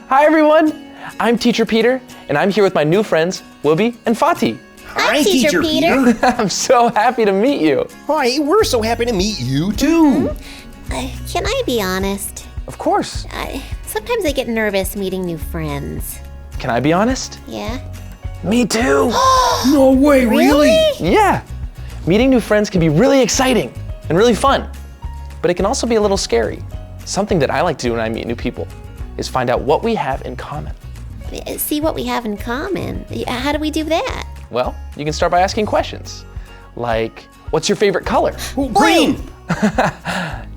Hi everyone, I'm Teacher Peter, and I'm here with my new friends, Wooby and Fotty. Hi, Teacher Peter. I'm so happy to meet you. Hi, we're so happy to meet you too. Can I be honest? Of course. Sometimes I get nervous meeting new friends. Can I be honest? Yeah? Me too. No way, really? Yeah. Meeting new friends can be really exciting and really fun, but it can also be a little scary. Something that I like to do when I meet new people is find out what we have in common. See what we have in common. How do we do that? Well, you can start by asking questions, like, what's your favorite color? Green.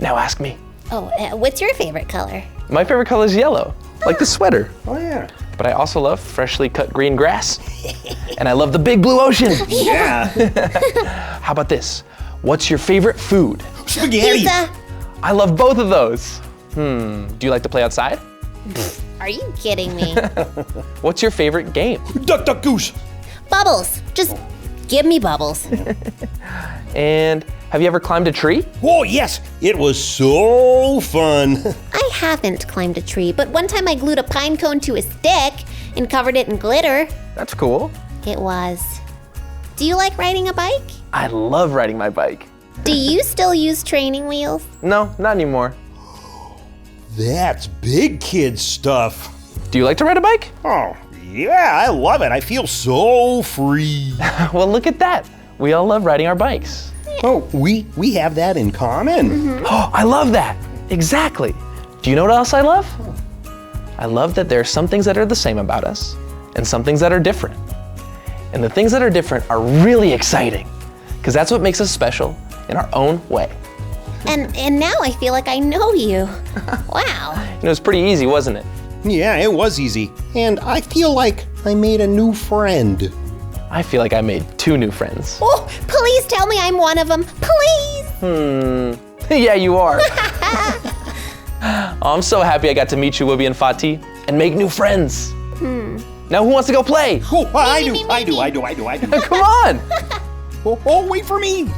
Now ask me. Oh, what's your favorite color? My favorite color is yellow, like the sweater. Oh yeah. But I also love freshly cut green grass, and I love the big blue ocean. Yeah. How about this? What's your favorite food? Spaghetti. Pizza. I love both of those. Do you like to play outside? Are you kidding me? What's your favorite game? Duck, duck, goose. Bubbles. Just give me bubbles. And have you ever climbed a tree? Oh yes, it was so fun. I haven't climbed a tree, but one time I glued a pine cone to a stick and covered it in glitter. That's cool. It was. Do you like riding a bike? I love riding my bike. Do you still use training wheels? No, not anymore. That's big kid stuff. Do you like to ride a bike? Oh yeah, I love it. I feel so free. Well, look at that. We all love riding our bikes. Oh, we have that in common. Oh, I love that. Exactly. Do you know what else I love? I love that there are some things that are the same about us and some things that are different. And the things that are different are really exciting because that's what makes us special in our own way. And now I feel like I know you. Wow. It was pretty easy, wasn't it? Yeah, it was easy. And I feel like I made a new friend. I feel like I made 2 new friends. Oh, please tell me I'm one of them. Please. Yeah, you are. Oh, I'm so happy I got to meet you, Wooby and Fotty, and make new friends. Now who wants to go play? Oh, I do. Come on. Oh, wait for me.